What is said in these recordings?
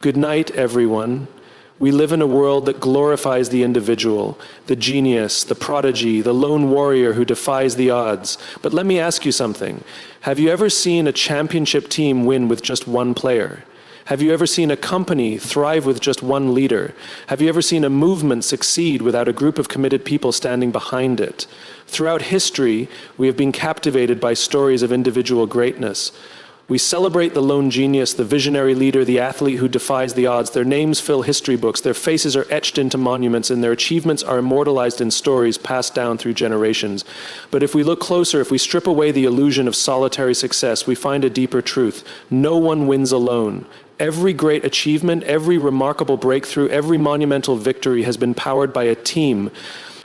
Good night, everyone. We live in a world that glorifies the individual, the genius, the prodigy, the lone warrior who defies the odds. But let me ask you something. Have you ever seen a championship team win with just one player? Have you ever seen a company thrive with just one leader? Have you ever seen a movement succeed without a group of committed people standing behind it? Throughout history, we have been captivated by stories of individual greatness. We celebrate the lone genius, the visionary leader, the athlete who defies the odds. Their names fill history books, their faces are etched into monuments, and their achievements are immortalized in stories passed down through generations. But if we look closer, if we strip away the illusion of solitary success, we find a deeper truth. No one wins alone. Every great achievement, every remarkable breakthrough, every monumental victory has been powered by a team.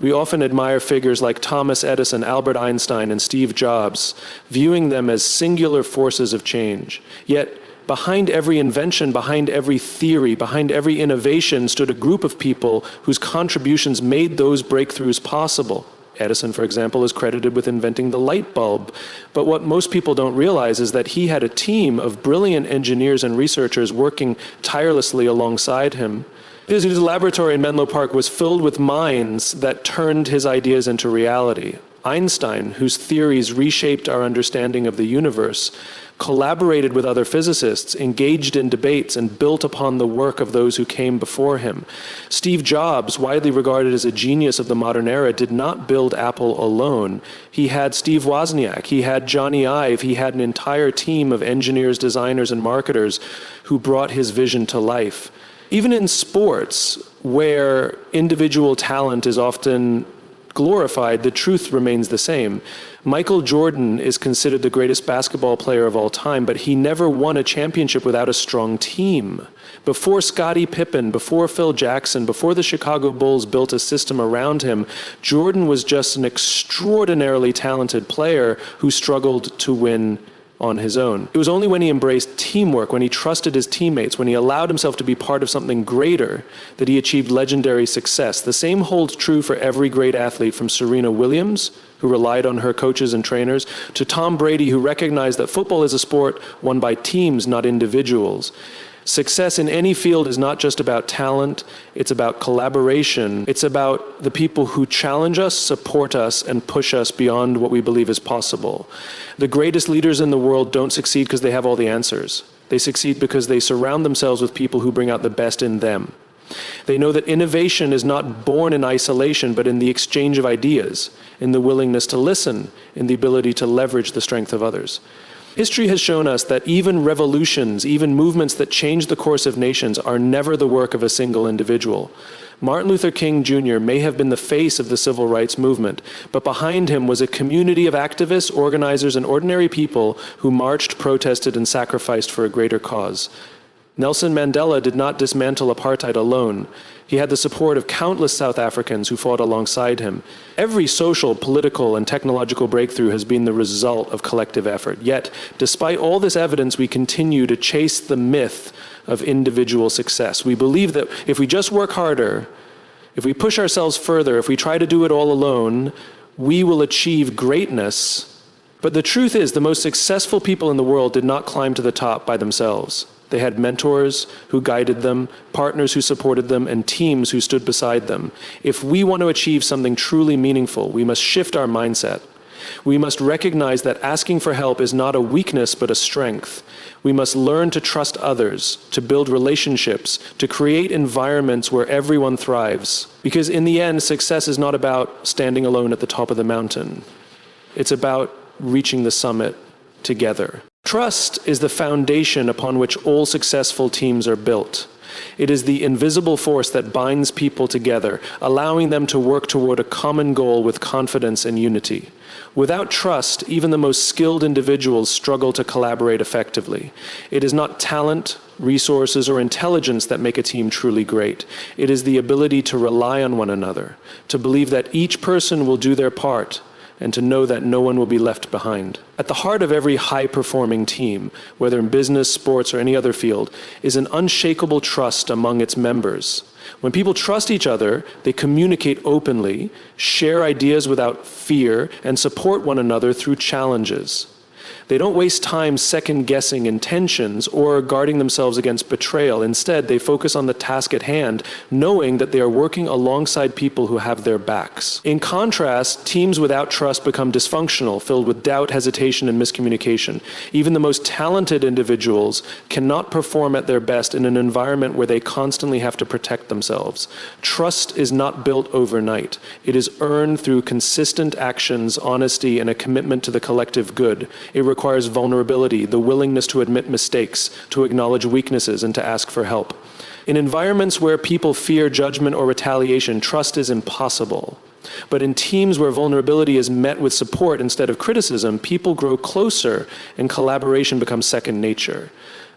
We often admire figures like Thomas Edison, Albert Einstein, and Steve Jobs, viewing them as singular forces of change. Yet, behind every invention, behind every theory, behind every innovation stood a group of people whose contributions made those breakthroughs possible. Edison, for example, is credited with inventing the light bulb. But what most people don't realize is that he had a team of brilliant engineers and researchers working tirelessly alongside him. His laboratory in Menlo Park was filled with minds that turned his ideas into reality. Einstein, whose theories reshaped our understanding of the universe, collaborated with other physicists, engaged in debates, and built upon the work of those who came before him. Steve Jobs, widely regarded as a genius of the modern era, did not build Apple alone. He had Steve Wozniak, he had Johnny Ive, he had an entire team of engineers, designers, and marketers who brought his vision to life. Even in sports, where individual talent is often glorified, the truth remains the same. Michael Jordan is considered the greatest basketball player of all time, but he never won a championship without a strong team. Before Scottie Pippen, before Phil Jackson, before the Chicago Bulls built a system around him, Jordan was just an extraordinarily talented player who struggled to win on his own. It was only when he embraced teamwork, when he trusted his teammates, when he allowed himself to be part of something greater, that he achieved legendary success. The same holds true for every great athlete, from Serena Williams, who relied on her coaches and trainers, to Tom Brady, who recognized that football is a sport won by teams, not individuals. Success in any field is not just about talent, it's about collaboration. It's about the people who challenge us, support us, and push us beyond what we believe is possible. The greatest leaders in the world don't succeed because they have all the answers. They succeed because they surround themselves with people who bring out the best in them. They know that innovation is not born in isolation, but in the exchange of ideas, in the willingness to listen, in the ability to leverage the strength of others. History has shown us that even revolutions, even movements that change the course of nations, are never the work of a single individual. Martin Luther King Jr. may have been the face of the civil rights movement, but behind him was a community of activists, organizers, and ordinary people who marched, protested, and sacrificed for a greater cause. Nelson Mandela did not dismantle apartheid alone. He had the support of countless South Africans who fought alongside him. Every social, political, and technological breakthrough has been the result of collective effort. Yet, despite all this evidence, we continue to chase the myth of individual success. We believe that if we just work harder, if we push ourselves further, if we try to do it all alone, we will achieve greatness. But the truth is, the most successful people in the world did not climb to the top by themselves. They had mentors who guided them, partners who supported them, and teams who stood beside them. If we want to achieve something truly meaningful, we must shift our mindset. We must recognize that asking for help is not a weakness, but a strength. We must learn to trust others, to build relationships, to create environments where everyone thrives. Because in the end, success is not about standing alone at the top of the mountain. It's about reaching the summit together. Trust is the foundation upon which all successful teams are built. It is the invisible force that binds people together, allowing them to work toward a common goal with confidence and unity. Without trust, even the most skilled individuals struggle to collaborate effectively. It is not talent, resources, or intelligence that make a team truly great. It is the ability to rely on one another, to believe that each person will do their part, and to know that no one will be left behind. At the heart of every high-performing team, whether in business, sports, or any other field, is an unshakable trust among its members. When people trust each other, they communicate openly, share ideas without fear, and support one another through challenges. They don't waste time second-guessing intentions or guarding themselves against betrayal. Instead, they focus on the task at hand, knowing that they are working alongside people who have their backs. In contrast, teams without trust become dysfunctional, filled with doubt, hesitation, and miscommunication. Even the most talented individuals cannot perform at their best in an environment where they constantly have to protect themselves. Trust is not built overnight. It is earned through consistent actions, honesty, and a commitment to the collective good. It requires vulnerability, the willingness to admit mistakes, to acknowledge weaknesses, and to ask for help. In environments where people fear judgment or retaliation, trust is impossible. But in teams where vulnerability is met with support instead of criticism, people grow closer and collaboration becomes second nature.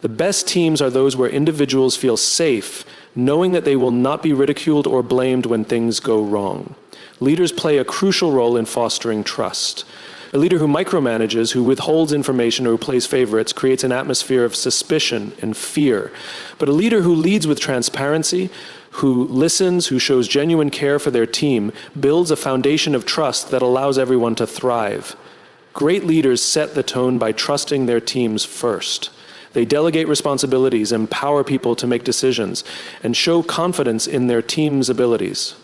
The best teams are those where individuals feel safe, knowing that they will not be ridiculed or blamed when things go wrong. Leaders play a crucial role in fostering trust. A leader who micromanages, who withholds information or who plays favorites, creates an atmosphere of suspicion and fear. But a leader who leads with transparency, who listens, who shows genuine care for their team, builds a foundation of trust that allows everyone to thrive. Great leaders set the tone by trusting their teams first. They delegate responsibilities, empower people to make decisions, and show confidence in their team's abilities.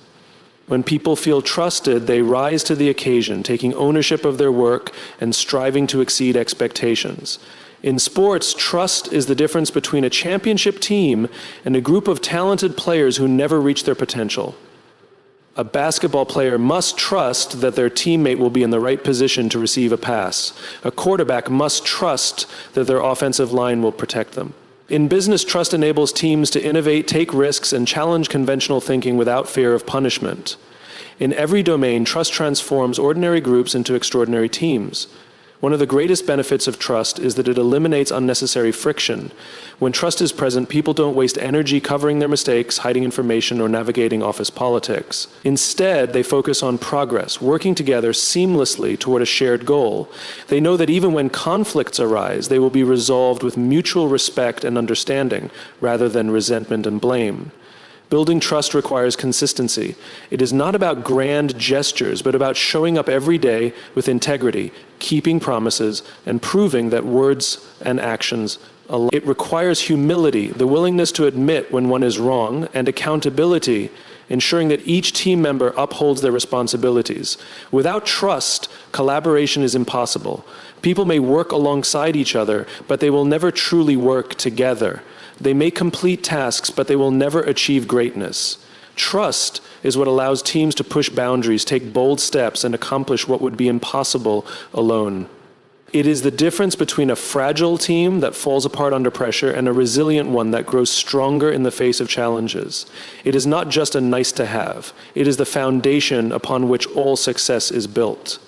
When people feel trusted, they rise to the occasion, taking ownership of their work and striving to exceed expectations. In sports, trust is the difference between a championship team and a group of talented players who never reach their potential. A basketball player must trust that their teammate will be in the right position to receive a pass. A quarterback must trust that their offensive line will protect them. In business, trust enables teams to innovate, take risks, and challenge conventional thinking without fear of punishment. In every domain, trust transforms ordinary groups into extraordinary teams. One of the greatest benefits of trust is that it eliminates unnecessary friction. When trust is present, people don't waste energy covering their mistakes, hiding information, or navigating office politics. Instead, they focus on progress, working together seamlessly toward a shared goal. They know that even when conflicts arise, they will be resolved with mutual respect and understanding, rather than resentment and blame. Building trust requires consistency. It is not about grand gestures, but about showing up every day with integrity, keeping promises, and proving that words and actions align. It requires humility, the willingness to admit when one is wrong, and accountability, ensuring that each team member upholds their responsibilities. Without trust, collaboration is impossible. People may work alongside each other, but they will never truly work together. They may complete tasks, but they will never achieve greatness. Trust is what allows teams to push boundaries, take bold steps, and accomplish what would be impossible alone. It is the difference between a fragile team that falls apart under pressure and a resilient one that grows stronger in the face of challenges. It is not just a nice to have. It is the foundation upon which all success is built.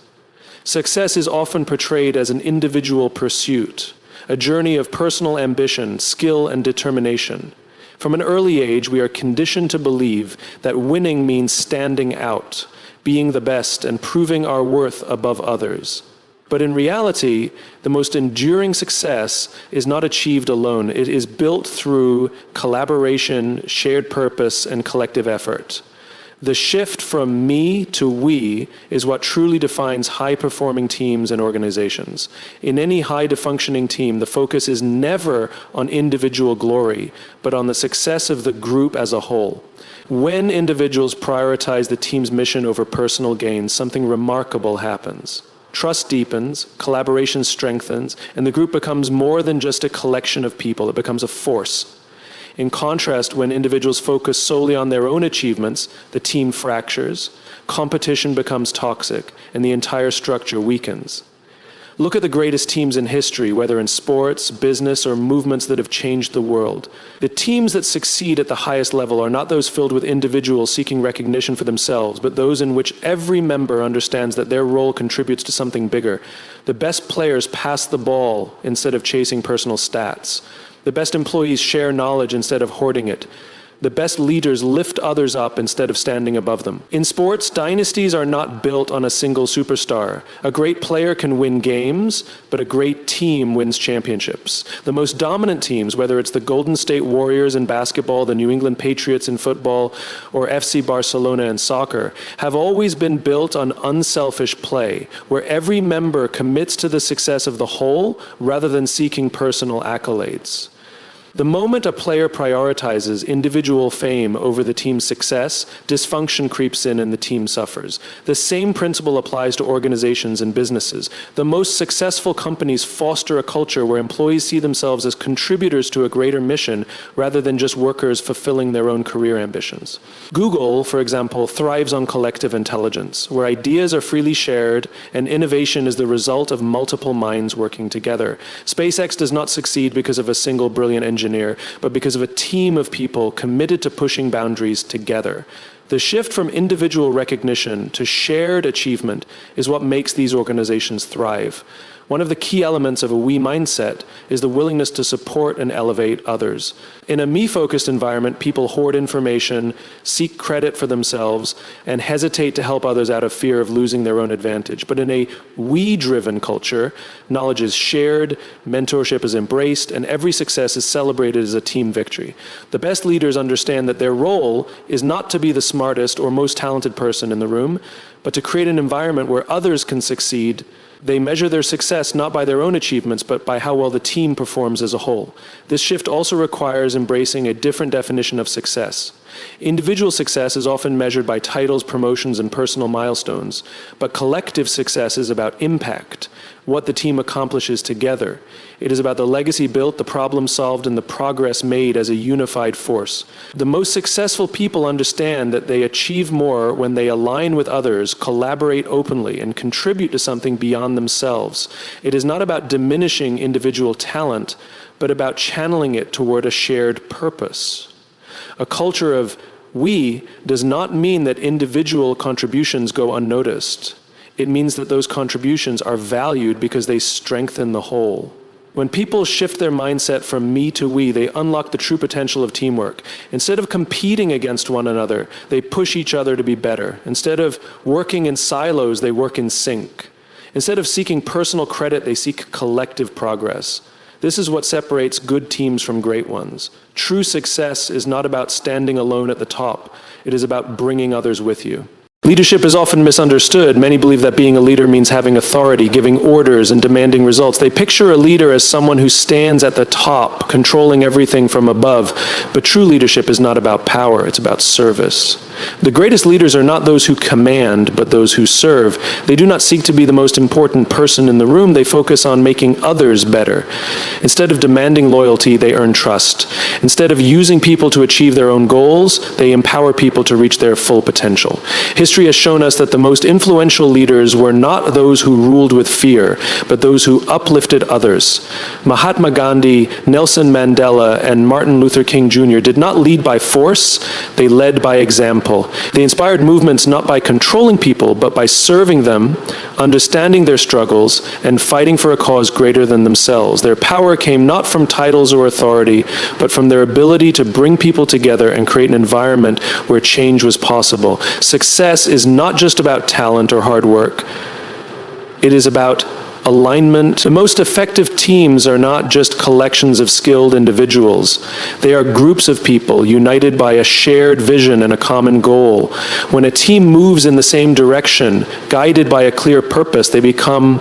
Success is often portrayed as an individual pursuit, a journey of personal ambition, skill, and determination. From an early age, we are conditioned to believe that winning means standing out, being the best, and proving our worth above others. But in reality, the most enduring success is not achieved alone. It is built through collaboration, shared purpose, and collective effort. The shift from me to we is what truly defines high-performing teams and organizations. In any high-functioning team, the focus is never on individual glory, but on the success of the group as a whole. When individuals prioritize the team's mission over personal gain, something remarkable happens. Trust deepens, collaboration strengthens, and the group becomes more than just a collection of people. It becomes a force. In contrast, when individuals focus solely on their own achievements, the team fractures, competition becomes toxic, and the entire structure weakens. Look at the greatest teams in history, whether in sports, business, or movements that have changed the world. The teams that succeed at the highest level are not those filled with individuals seeking recognition for themselves, but those in which every member understands that their role contributes to something bigger. The best players pass the ball instead of chasing personal stats. The best employees share knowledge instead of hoarding it. The best leaders lift others up instead of standing above them. In sports, dynasties are not built on a single superstar. A great player can win games, but a great team wins championships. The most dominant teams, whether it's the Golden State Warriors in basketball, the New England Patriots in football, or FC Barcelona in soccer, have always been built on unselfish play, where every member commits to the success of the whole rather than seeking personal accolades. The moment a player prioritizes individual fame over the team's success, dysfunction creeps in and the team suffers. The same principle applies to organizations and businesses. The most successful companies foster a culture where employees see themselves as contributors to a greater mission rather than just workers fulfilling their own career ambitions. Google, for example, thrives on collective intelligence, where ideas are freely shared and innovation is the result of multiple minds working together. SpaceX does not succeed because of a single brilliant engineer, but because of a team of people committed to pushing boundaries together. The shift from individual recognition to shared achievement is what makes these organizations thrive. One of the key elements of a we mindset is the willingness to support and elevate others. In a me-focused environment, people hoard information, seek credit for themselves, and hesitate to help others out of fear of losing their own advantage. But in a we-driven culture, knowledge is shared, mentorship is embraced, and every success is celebrated as a team victory. The best leaders understand that their role is not to be the smartest or most talented person in the room, but to create an environment where others can succeed. They measure their success not by their own achievements, but by how well the team performs as a whole. This shift also requires embracing a different definition of success. Individual success is often measured by titles, promotions, and personal milestones, but collective success is about impact, what the team accomplishes together. It is about the legacy built, the problem solved, and the progress made as a unified force. The most successful people understand that they achieve more when they align with others, collaborate openly, and contribute to something beyond themselves. It is not about diminishing individual talent, but about channeling it toward a shared purpose. A culture of we does not mean that individual contributions go unnoticed. It means that those contributions are valued because they strengthen the whole. When people shift their mindset from me to we, they unlock the true potential of teamwork. Instead of competing against one another, they push each other to be better. Instead of working in silos, they work in sync. Instead of seeking personal credit, they seek collective progress. This is what separates good teams from great ones. True success is not about standing alone at the top. It is about bringing others with you. Leadership is often misunderstood. Many believe that being a leader means having authority, giving orders, and demanding results. They picture a leader as someone who stands at the top, controlling everything from above. But true leadership is not about power, it's about service. The greatest leaders are not those who command, but those who serve. They do not seek to be the most important person in the room. They focus on making others better. Instead of demanding loyalty, they earn trust. Instead of using people to achieve their own goals, they empower people to reach their full potential. History has shown us that the most influential leaders were not those who ruled with fear, but those who uplifted others. Mahatma Gandhi, Nelson Mandela, and Martin Luther King Jr. did not lead by force, they led by example. They inspired movements not by controlling people, but by serving them, understanding their struggles, and fighting for a cause greater than themselves. Their power came not from titles or authority, but from their ability to bring people together and create an environment where change was possible. Success is not just about talent or hard work. It is about alignment. The most effective teams are not just collections of skilled individuals. They are groups of people united by a shared vision and a common goal. When a team moves in the same direction, guided by a clear purpose, they become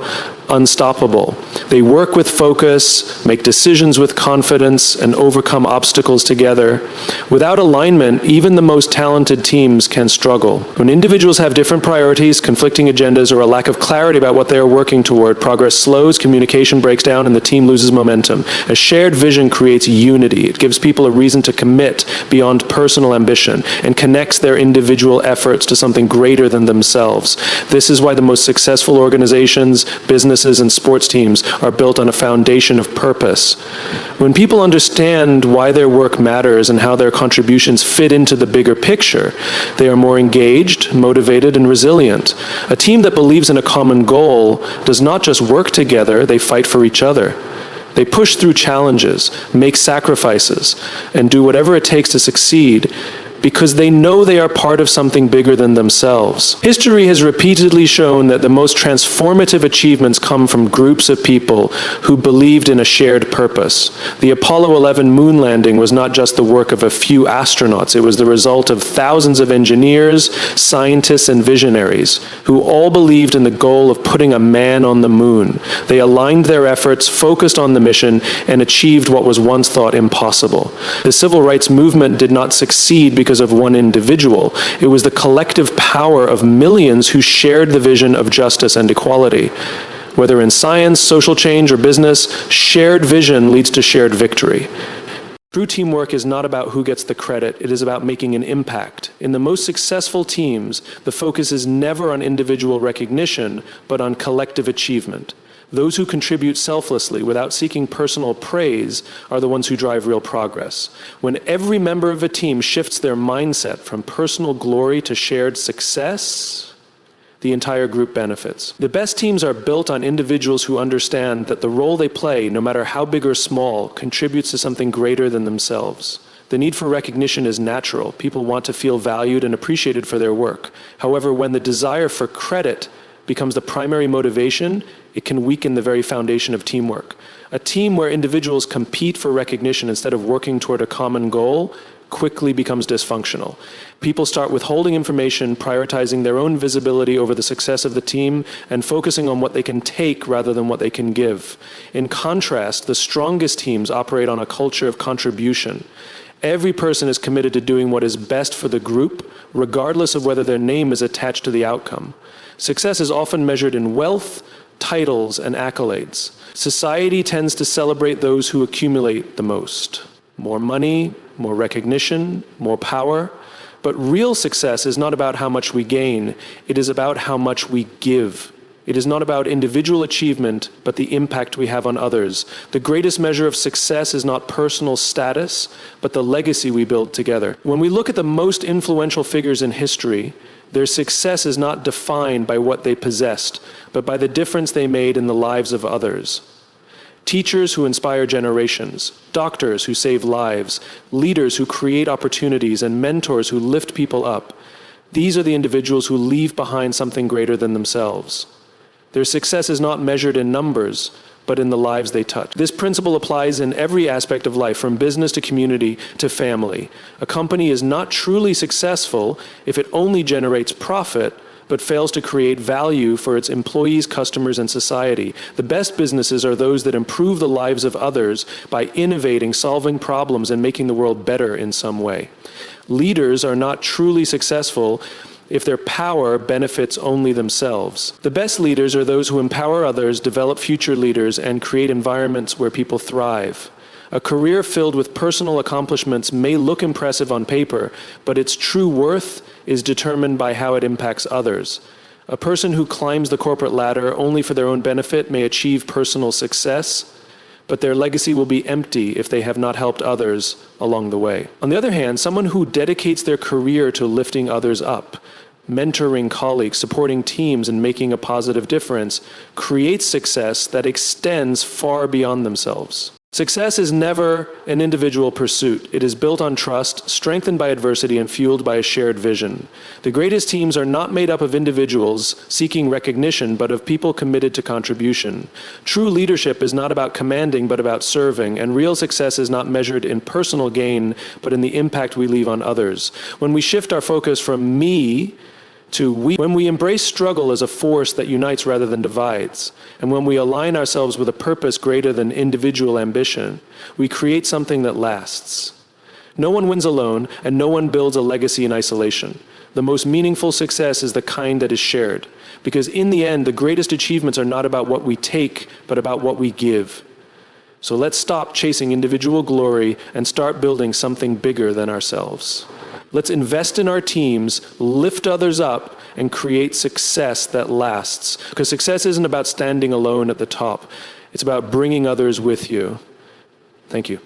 unstoppable. They work with focus, make decisions with confidence, and overcome obstacles together. Without alignment, even the most talented teams can struggle. When individuals have different priorities, conflicting agendas, or a lack of clarity about what they are working toward, progress slows, communication breaks down, and the team loses momentum. A shared vision creates unity. It gives people a reason to commit beyond personal ambition and connects their individual efforts to something greater than themselves. This is why the most successful organizations, businesses, and sports teams are built on a foundation of purpose. When people understand why their work matters and how their contributions fit into the bigger picture, they are more engaged, motivated, and resilient. A team that believes in a common goal does not just work together, they fight for each other. They push through challenges, make sacrifices, and do whatever it takes to succeed because they know they are part of something bigger than themselves. History has repeatedly shown that the most transformative achievements come from groups of people who believed in a shared purpose. The Apollo 11 moon landing was not just the work of a few astronauts, it was the result of thousands of engineers, scientists, and visionaries who all believed in the goal of putting a man on the moon. They aligned their efforts, focused on the mission, and achieved what was once thought impossible. The civil rights movement did not succeed because of one individual. It was the collective power of millions who shared the vision of justice and equality. Whether in science, social change, or business, shared vision leads to shared victory. True teamwork is not about who gets the credit, it is about making an impact. In the most successful teams, the focus is never on individual recognition, but on collective achievement. Those who contribute selflessly without seeking personal praise are the ones who drive real progress. When every member of a team shifts their mindset from personal glory to shared success, the entire group benefits. The best teams are built on individuals who understand that the role they play, no matter how big or small, contributes to something greater than themselves. The need for recognition is natural. People want to feel valued and appreciated for their work. However, when the desire for credit becomes the primary motivation, it can weaken the very foundation of teamwork. A team where individuals compete for recognition instead of working toward a common goal quickly becomes dysfunctional. People start withholding information, prioritizing their own visibility over the success of the team, and focusing on what they can take rather than what they can give. In contrast, the strongest teams operate on a culture of contribution. Every person is committed to doing what is best for the group, regardless of whether their name is attached to the outcome. Success is often measured in wealth, titles, and accolades. Society tends to celebrate those who accumulate the most. More money, more recognition, more power. But real success is not about how much we gain, it is about how much we give. It is not about individual achievement, but the impact we have on others. The greatest measure of success is not personal status, but the legacy we build together. When we look at the most influential figures in history, their success is not defined by what they possessed, but by the difference they made in the lives of others. Teachers who inspire generations, doctors who save lives, leaders who create opportunities, and mentors who lift people up. These are the individuals who leave behind something greater than themselves. Their success is not measured in numbers, but in the lives they touch. This principle applies in every aspect of life, from business to community to family. A company is not truly successful if it only generates profit, but fails to create value for its employees, customers, and society. The best businesses are those that improve the lives of others by innovating, solving problems, and making the world better in some way. Leaders are not truly successful if their power benefits only themselves. The best leaders are those who empower others, develop future leaders, and create environments where people thrive. A career filled with personal accomplishments may look impressive on paper, but its true worth is determined by how it impacts others. A person who climbs the corporate ladder only for their own benefit may achieve personal success, but their legacy will be empty if they have not helped others along the way. On the other hand, someone who dedicates their career to lifting others up, mentoring colleagues, supporting teams, and making a positive difference, creates success that extends far beyond themselves. Success is never an individual pursuit. It is built on trust, strengthened by adversity, and fueled by a shared vision. The greatest teams are not made up of individuals seeking recognition, but of people committed to contribution. True leadership is not about commanding, but about serving, and real success is not measured in personal gain, but in the impact we leave on others. When we shift our focus from me to we, when we embrace struggle as a force that unites rather than divides, and when we align ourselves with a purpose greater than individual ambition, we create something that lasts. No one wins alone, and no one builds a legacy in isolation. The most meaningful success is the kind that is shared, because in the end, the greatest achievements are not about what we take, but about what we give. So let's stop chasing individual glory and start building something bigger than ourselves. Let's invest in our teams, lift others up, and create success that lasts. Because success isn't about standing alone at the top. It's about bringing others with you. Thank you.